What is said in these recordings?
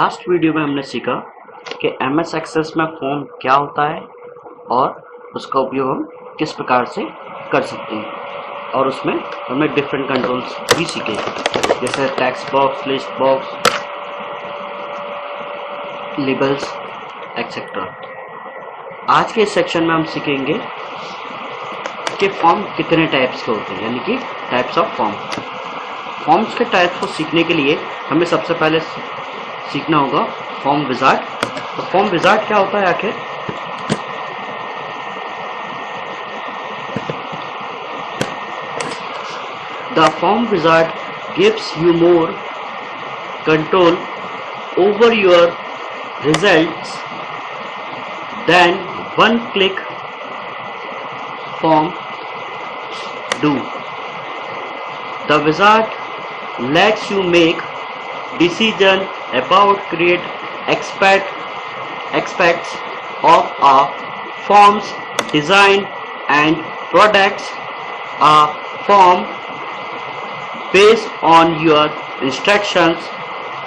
Last video में हमने सीखा कि MS एक्सेस में फॉर्म क्या होता है और उसका उपयोग हम किस प्रकार से कर सकते हैं, और उसमें हमने डिफरेंट कंट्रोल्स भी सीखे, जैसे text box, list box, labels etcetera. आज के इस सेक्शन में हम सीखेंगे कि फॉर्म कितने टाइप्स के होते हैं, यानी कि टाइप्स ऑफ फॉर्म। फॉर्म्स के टाइप्स को सीखने के लिए हमें सबसे पहले सीखना होगा फॉर्म विजार्ड। तो फॉर्म विजार्ड क्या होता है आखिर? The form wizard gives you more control over your results than one click form do. The wizard lets you make decision about create aspects of a form's design and products a form based on your instructions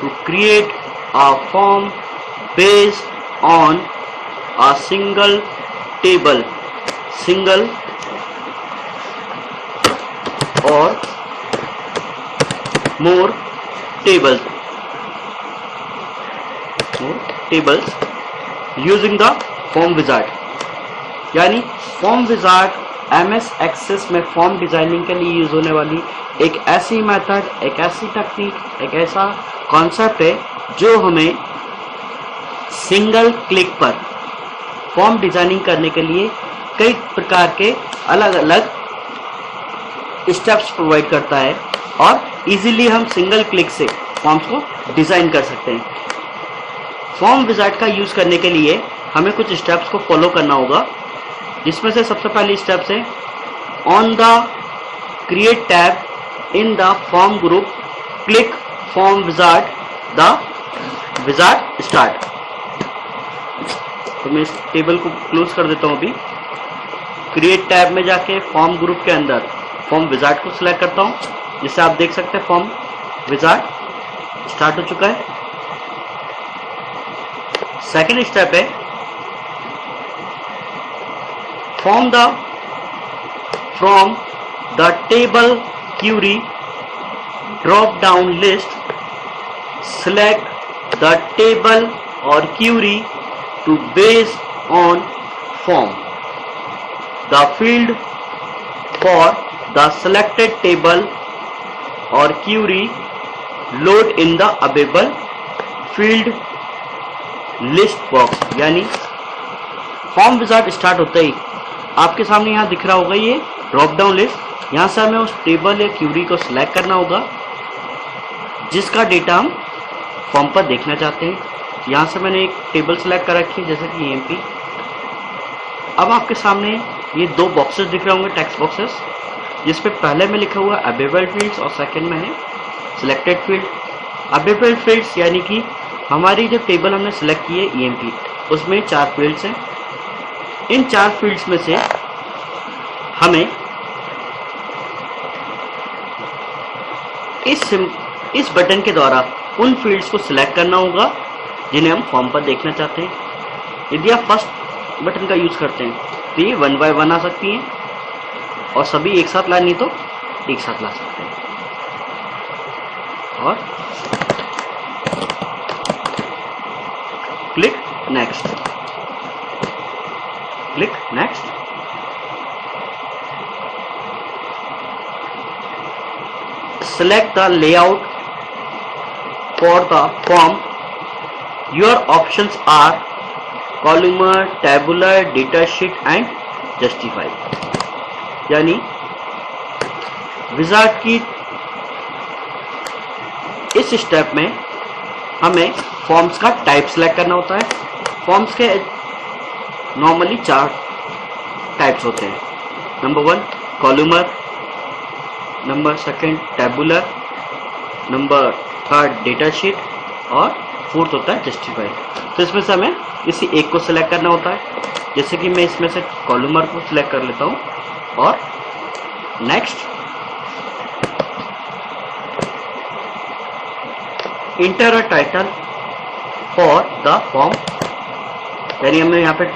to create a form based on a single table, single or more tables using the form wizard। यानी form wizard MS access में form designing के लिए use होने वाली एक ऐसी method, एक ऐसी टेक्निक, एक ऐसा कॉन्सेप्ट है जो हमें सिंगल क्लिक पर फॉर्म डिजाइनिंग करने के लिए कई प्रकार के अलग अलग स्टेप्स प्रोवाइड करता है, और इजीली हम सिंगल क्लिक से फॉर्म्स को डिजाइन कर सकते हैं। फॉर्म विजार्ड का यूज करने के लिए हमें कुछ स्टेप्स को फॉलो करना होगा, जिसमें से सबसे पहली स्टेप्स है on the create tab in the form group click form wizard the wizard start. तो मैं इस टेबल को क्लोज कर देता हूं। अभी क्रिएट टैब में जाके फॉर्म ग्रुप के अंदर फॉर्म विजार्ड को सिलेक्ट करता हूं, जिससे आप देख सकते हैं फॉर्म विजार्ड स्टार्ट हो चुका है। सेकेंड स्टेप है from the table query drop down list select the table or query to base on form. The field for the selected table or query load in the available field list box। यानी form wizard start होते ही आपके सामने यहाँ दिख रहा होगा ये drop down list. यहाँ से हमें उस टेबल या क्यूरी को सिलेक्ट करना होगा जिसका डेटा हम फॉर्म पर देखना चाहते हैं। यहाँ से मैंने एक टेबल सेलेक्ट कर रखी है, जैसे कि EMP। अब आपके सामने ये दो बॉक्सेस दिख रहे होंगे, टेक्स्ट बॉक्सेस, जिसपे पहले में लिखा हुआ अवेलेबल फील्ड्स और सेकंड में है सिलेक्टेड फील्ड। अवेलेबल फील्ड्स यानी कि हमारी जो टेबल हमने सेलेक्ट की है EMP, उसमें 4 फील्ड्स हैं। इन 4 फील्ड्स में से हमें इस बटन के द्वारा उन फील्ड्स को सिलेक्ट करना होगा जिन्हें हम फॉर्म पर देखना चाहते हैं। यदि आप फर्स्ट बटन का यूज करते हैं तो ये 1 बाय 1 आ सकती हैं, और सभी एक साथ लानी तो एक साथ ला सकते हैं। और click next, click next. Select the layout for the form. Your options are columnar, tabular, datasheet and justify। यानी विजार्ड की इस स्टेप में हमें फॉर्म्स का टाइप सेलेक्ट करना होता है। फॉर्म्स के नॉर्मली 4 टाइप्स होते हैं। Number 1 columnar, number 2 tabular, number 3 data sheet, और 4th होता है जस्टिफाई। तो इसमें से हमें किसी एक को सिलेक्ट करना होता है, जैसे कि मैं इसमें से कॉलमर को सिलेक्ट कर लेता हूँ और next enter a title for the form, यानी हमें यहाँ पे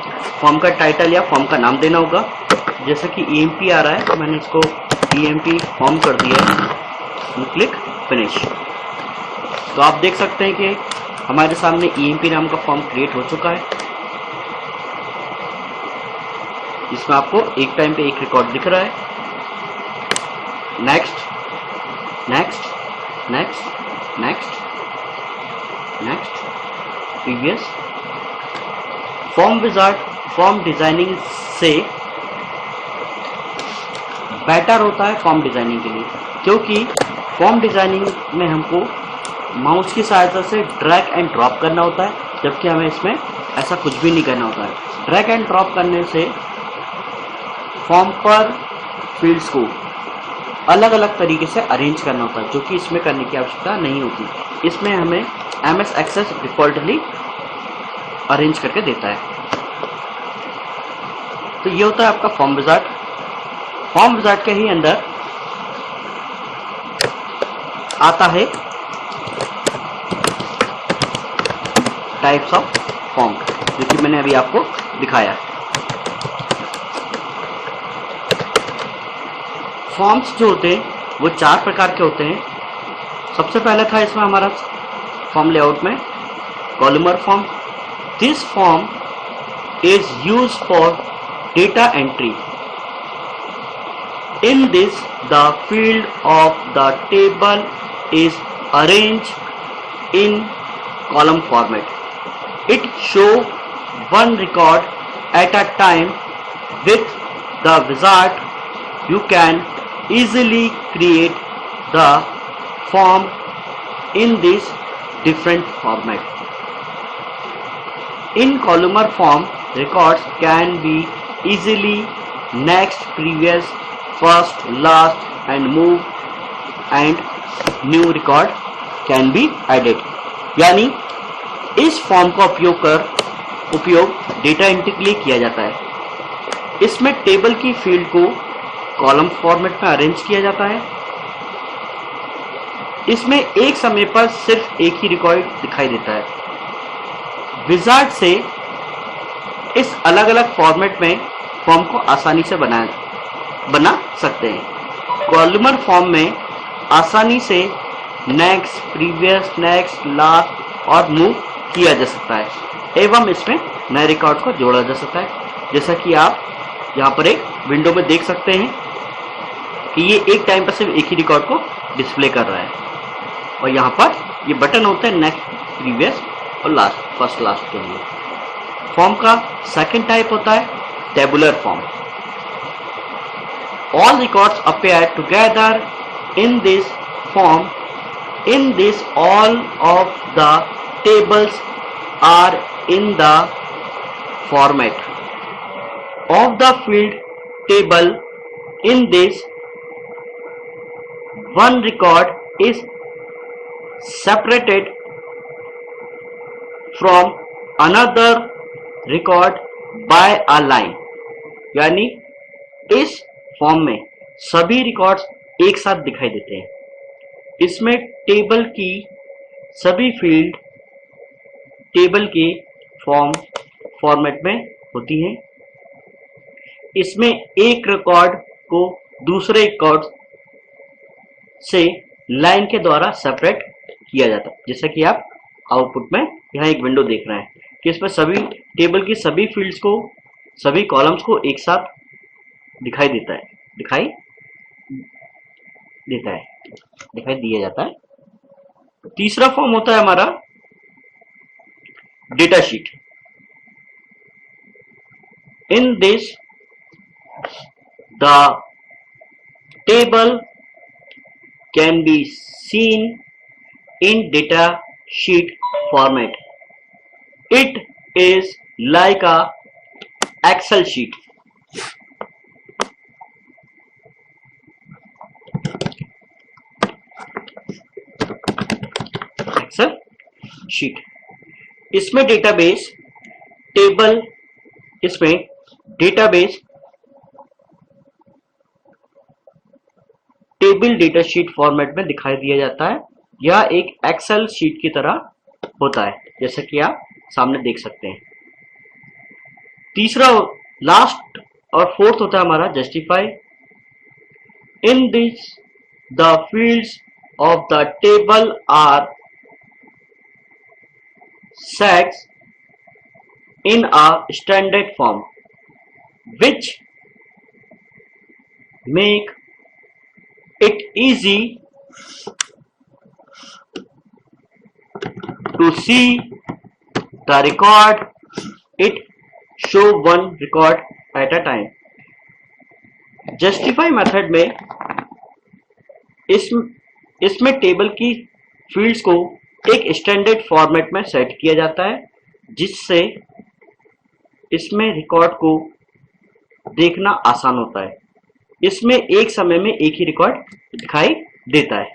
फॉर्म का टाइटल या फॉर्म का नाम देना होगा। जैसे कि EMP आ रहा है तो मैंने इसको EMP फॉर्म कर दिया है, क्लिक फिनिश। तो आप देख सकते हैं कि हमारे सामने EMP नाम का फॉर्म क्रिएट हो चुका है, जिसमें आपको एक टाइम पे एक रिकॉर्ड दिख रहा है। Next next next next next, previous. Form wizard form designing से बेटर होता है फॉर्म डिजाइनिंग के लिए, क्योंकि फॉर्म डिजाइनिंग में हमको माउस की सहायता से ड्रैग एंड ड्रॉप करना होता है, जबकि हमें इसमें ऐसा कुछ भी नहीं करना होता है। ड्रैग एंड ड्रॉप करने से फॉर्म पर फील्ड्स को अलग अलग तरीके से अरेंज करना होता है, जो कि इसमें करने की आवश्यकता नहीं होती। इसमें हमें MS एक्सेस डिफॉल्टली अरेंज करके देता है। तो ये होता है आपका फॉर्म विजार्ड। फॉर्म विजार्ड के ही अंदर आता है टाइप्स ऑफ फॉर्म, जो कि मैंने अभी आपको दिखाया। फॉर्म्स जो होते हैं वो 4 प्रकार के होते हैं। सबसे पहले था इसमें हमारा फॉर्म लेआउट में columnar form. This form is use for data entry. In this, the field of the table is arranged in column format. It shows one record at a time. With the wizard, you can easily create the form in this different format. In columnar form, records can be easily next, previous, first, last and move and new record can be added। यानी इस form का उपयोग data entry के लिए किया जाता है। इसमें टेबल की फील्ड को कॉलम फॉर्मेट में अरेंज किया जाता है। इसमें एक समय पर सिर्फ एक ही रिकॉर्ड दिखाई देता है। विजार्ड से इस अलग अलग फॉर्मेट में फॉर्म को आसानी से बना सकते हैं। कॉलमर फॉर्म में आसानी से नेक्स्ट, प्रीवियस, नेक्स्ट, लास्ट और मूव किया जा सकता है एवं इसमें नए रिकॉर्ड को जोड़ा जा सकता है। जैसा कि आप यहाँ पर एक विंडो में देख सकते हैं कि ये एक टाइम पर सिर्फ एक ही रिकॉर्ड को डिस्प्ले कर रहा है, और यहाँ पर ये बटन होते हैं नेक्स्ट, प्रीवियस और लास्ट, फर्स्ट, लास्ट के लिए। फॉर्म का सेकंड टाइप होता है tabular form. All records appear together in this form. In this, all of the tables are in the format of the field table. In this, one record is separated from another record by a line। यानी इस form में सभी records एक साथ दिखाई देते हैं। इसमें टेबल की सभी फील्ड टेबल के फॉर्मेट में होती हैं। इसमें एक रिकॉर्ड को दूसरे रिकॉर्ड से लाइन के द्वारा सेपरेट किया जाता है। जैसा कि आप आउटपुट में यहाँ एक विंडो देख रहे हैं कि इसमें सभी टेबल की सभी फील्ड्स को, सभी कॉलम्स को एक साथ दिखाई दिया जाता है। तीसरा फॉर्म होता है हमारा data sheet. In this the table can be seen in data sheet format. It is like a excel sheet. Sheet इसमें database table data sheet format में दिखाई दिया जाता है। यह एक एक्सेल शीट की तरह होता है। जैसा कि आप सामने देख सकते हैं। तीसरा, लास्ट और फोर्थ होता है हमारा justify. In this the fields of the table are sets in a standard form which make it easy to see the record. It show one record at a time. Justify method में इसमें table की fields को एक standard format में set किया जाता है, जिससे इसमें रिकॉर्ड को देखना आसान होता है। इसमें एक समय में एक ही रिकॉर्ड दिखाई देता है।